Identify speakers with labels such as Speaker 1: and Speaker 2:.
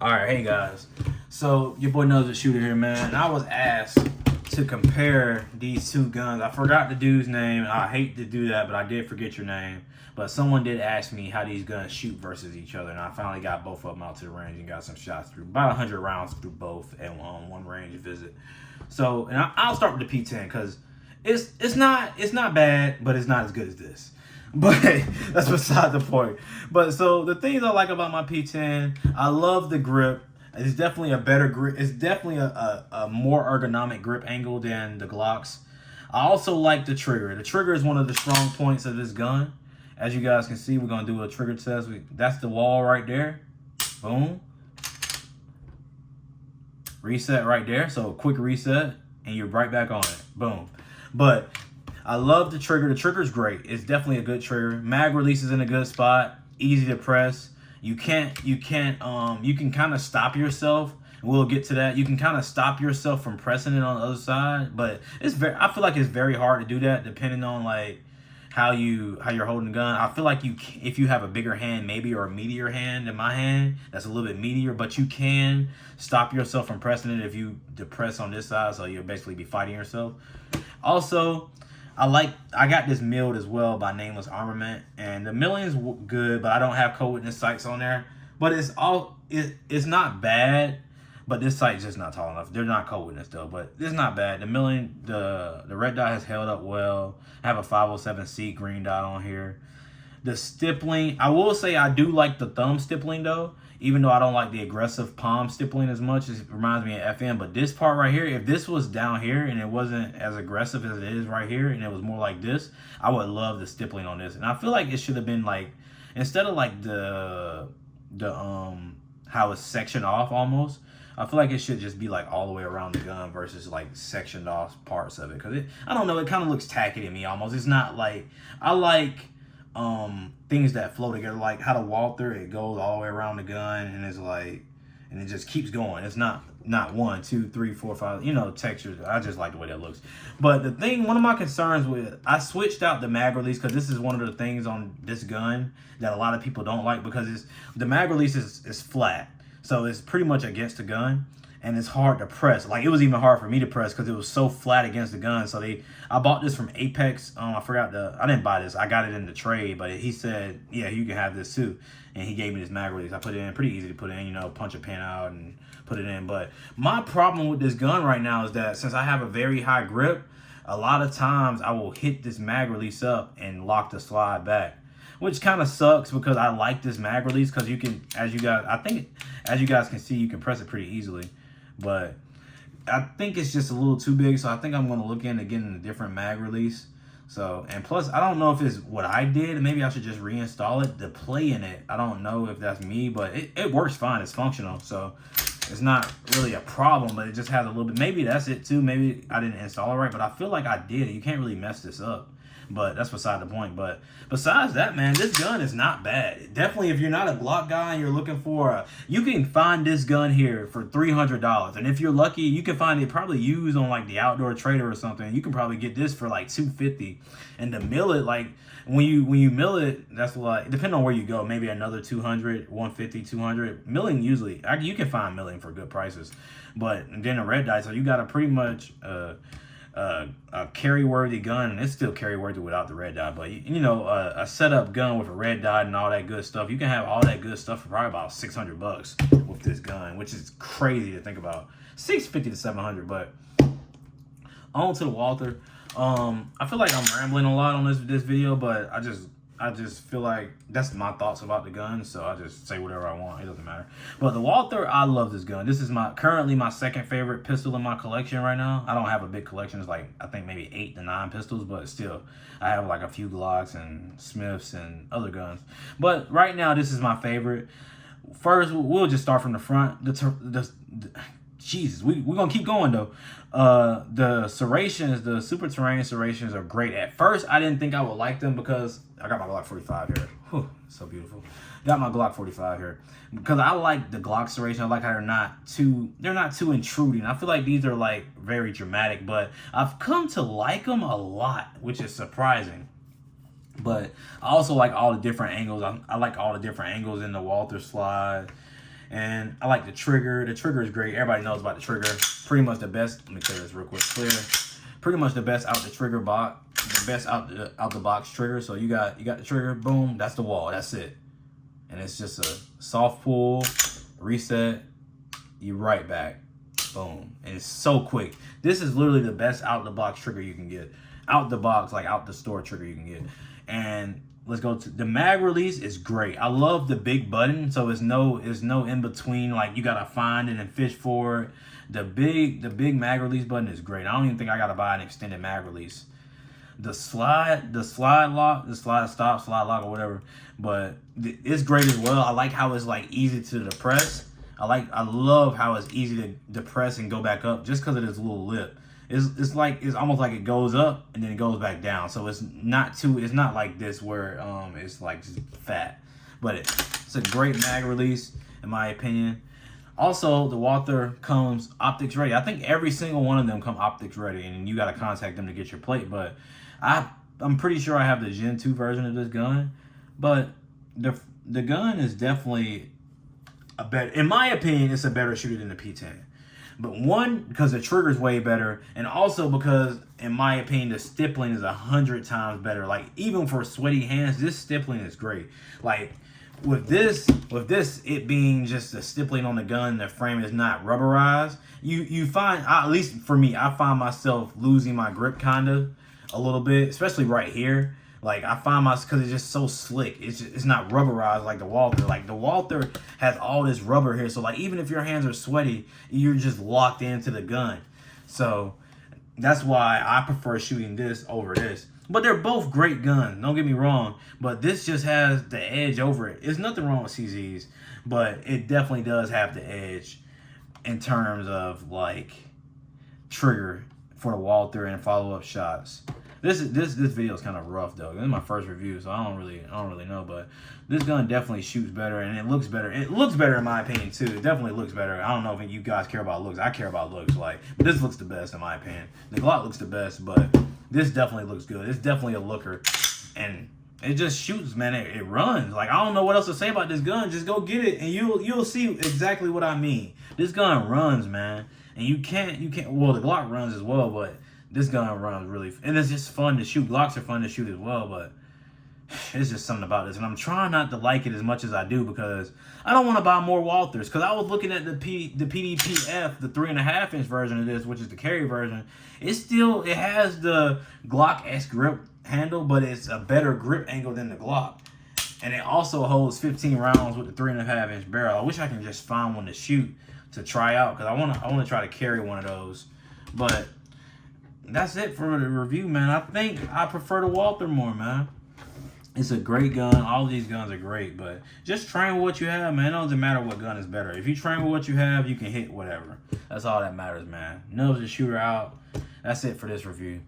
Speaker 1: All right, hey guys. So your boy knows the shooter here, man. And I was asked to compare these two guns. I forgot the dude's name. I hate to do that, but I did forget your name. But someone did ask me how these guns shoot versus each other, and I finally got both of them out to the range and got some shots through. About 100 rounds through both at one range visit. So, and I'll start with the P10 because it's not bad, but it's not as good as this. But that's beside the point. But so the things I like about my P10, I love the grip. It's definitely a better grip. It's definitely a more ergonomic grip angle than the Glocks. I also like the trigger. The trigger is one of the strong points of this gun. As you guys can see, we're going to do a trigger test. That's the wall right there. Boom. Reset right there. So a quick reset and you're right back on it. Boom. But I love the trigger. The trigger's great. It's definitely a good trigger. Mag release is in a good spot. Easy to press. You can kind of stop yourself. We'll get to that. You can kind of stop yourself from pressing it on the other side, but I feel like it's very hard to do that depending on like how you're holding the gun. I feel like if you have a bigger hand maybe, or a meatier hand than my hand that's a little bit meatier, but you can stop yourself from pressing it if you depress on this side, so you'll basically be fighting yourself. Also, I got this milled as well by Nameless Armament, and the milling's good, but I don't have co-witness sights on there. But it's not bad, but this sight's just not tall enough. They're not co-witness though, but it's not bad. The milling, the red dot has held up well. I have a 507C green dot on here. The stippling, I will say I do like the thumb stippling though, even though I don't like the aggressive palm stippling as much. It reminds me of FM, but this part right here, if this was down here and it wasn't as aggressive as it is right here and it was more like this, I would love the stippling on this. And I feel like it should have been like, instead of like the how it's sectioned off almost, I feel like it should just be like all the way around the gun versus like sectioned off parts of it. Cause I don't know, it kind of looks tacky to me almost. It's not like, I like things that flow together, like how the Walther, it goes all the way around the gun and it's like, and it just keeps going. It's not 1, 2, 3, 4, 5, you know, textures. I just like the way that looks. But the thing, one of my concerns with, I switched out the mag release because this is one of the things on this gun that a lot of people don't like, because the mag release is flat. So it's pretty much against the gun, and it's hard to press. Like, it was even hard for me to press because it was so flat against the gun. So I bought this from Apex. I didn't buy this. I got it in the trade, but he said, yeah, you can have this too. And he gave me this mag release. I put it in, pretty easy to put in, you know, punch a pin out and put it in. But my problem with this gun right now is that since I have a very high grip, a lot of times I will hit this mag release up and lock the slide back, which kind of sucks because I like this mag release because you can, as you guys can see, you can press it pretty easily. But I think it's just a little too big, so I think I'm going to look into getting a different mag release. So, and plus, I don't know if it's what I did. Maybe I should just reinstall it to play in it. I don't know if that's me, but it works fine. It's functional, so it's not really a problem, but it just has a little bit. Maybe that's it too. Maybe I didn't install it right, but I feel like I did. You can't really mess this up. But that's beside the point. But besides that, man, this gun is not bad. Definitely, if you're not a Glock guy and you're looking for you can find this gun here for $300. And if you're lucky, you can find it probably used on like the Outdoor Trader or something. You can probably get this for like $250. And to mill it, like when you mill it, that's like, depending on where you go, maybe another $200, $150, $200. Milling usually, you can find milling for good prices. But then a red dot, so you got a pretty much a carry-worthy gun, and it's still carry-worthy without the red dot, but you know, a setup gun with a red dot and all that good stuff, you can have all that good stuff for probably about $600 with this gun, which is crazy to think about. $650 to $700. But on to the Walther. I feel like I'm rambling a lot on this video, but I just feel like that's my thoughts about the gun, so I just say whatever I want. It doesn't matter. But the Walther, I love this gun. This is currently my second favorite pistol in my collection right now. I don't have a big collection. It's like, I think maybe 8 to 9 pistols, but still, I have like a few Glocks and Smiths and other guns. But right now, this is my favorite. First, we'll just start from the front. Jesus, we're going to keep going, though. The serrations, the super terrain serrations are great. At first, I didn't think I would like them because I got my Glock 45 here. Whew, so beautiful. Got my Glock 45 here. Because I like the Glock serration. I like how they're not too intruding. I feel like these are like very dramatic, but I've come to like them a lot, which is surprising. But I also like all the different angles. I like all the different angles in the Walther slide. And I like the trigger. The trigger is great. Everybody knows about the trigger. Pretty much the best. Let me clear this real quick. Clear. Pretty much the best out the trigger box. The best out the box trigger. So you got the trigger. Boom. That's the wall. That's it. And it's just a soft pull, reset. You right back. Boom. And it's so quick. This is literally the best out the box trigger you can get. Out the box, like out the store trigger you can get. And let's go to the mag release is great. I love the big button, so it's no in between, like you gotta find it and fish for it. The big mag release button is great. I don't even think I gotta buy an extended mag release. The slide lock, the slide stop, slide lock, or whatever, but it's great as well. I like how it's like easy to depress. I love how it's easy to depress and go back up just because of this little lip. It's almost like it goes up and then it goes back down. So it's not like this where it's like just fat. But it's a great mag release in my opinion. Also, the Walther comes optics ready. I think every single one of them come optics ready, and you got to contact them to get your plate. But I'm pretty sure I have the Gen 2 version of this gun. But the gun is definitely a better, in my opinion, it's a better shooter than the P10. But one, because the trigger is way better, and also because, in my opinion, the stippling is 100 times better. Like, even for sweaty hands, this stippling is great. Like, with this, it being just the stippling on the gun, the frame is not rubberized. You find, at least for me, I find myself losing my grip kind of a little bit, especially right here. Like, I find myself, because it's just so slick. It's not rubberized like the Walther. Like, the Walther has all this rubber here. So, like, even if your hands are sweaty, you're just locked into the gun. So, that's why I prefer shooting this over this. But they're both great guns. Don't get me wrong. But this just has the edge over it. There's nothing wrong with CZs. But it definitely does have the edge in terms of, like, trigger for the Walther and follow-up shots. This video is kind of rough though. This is my first review, so I don't really know. But this gun definitely shoots better and it looks better. It looks better in my opinion too. It definitely looks better. I don't know if you guys care about looks. I care about looks. Like, but this looks the best in my opinion. The Glock looks the best, but this definitely looks good. It's definitely a looker, and it just shoots, man. It runs. Like, I don't know what else to say about this gun. Just go get it, and you'll see exactly what I mean. This gun runs, man, and you can't. Well, the Glock runs as well, but this gun runs really, and it's just fun to shoot. Glocks are fun to shoot as well, but it's just something about this. And I'm trying not to like it as much as I do because I don't want to buy more Walthers. Because I was looking at the PDP, the 3.5-inch version of this, which is the carry version. It has the Glock-esque grip handle, but it's a better grip angle than the Glock. And it also holds 15 rounds with the 3.5-inch barrel. I wish I can just find one to shoot to try out because I want to try to carry one of those. But that's it for the review, man. I think I prefer the Walther more, man. It's a great gun. All of these guns are great, but just train with what you have, man. It doesn't matter what gun is better. If you train with what you have, you can hit whatever. That's all that matters, man. Nubs the shooter out. That's it for this review.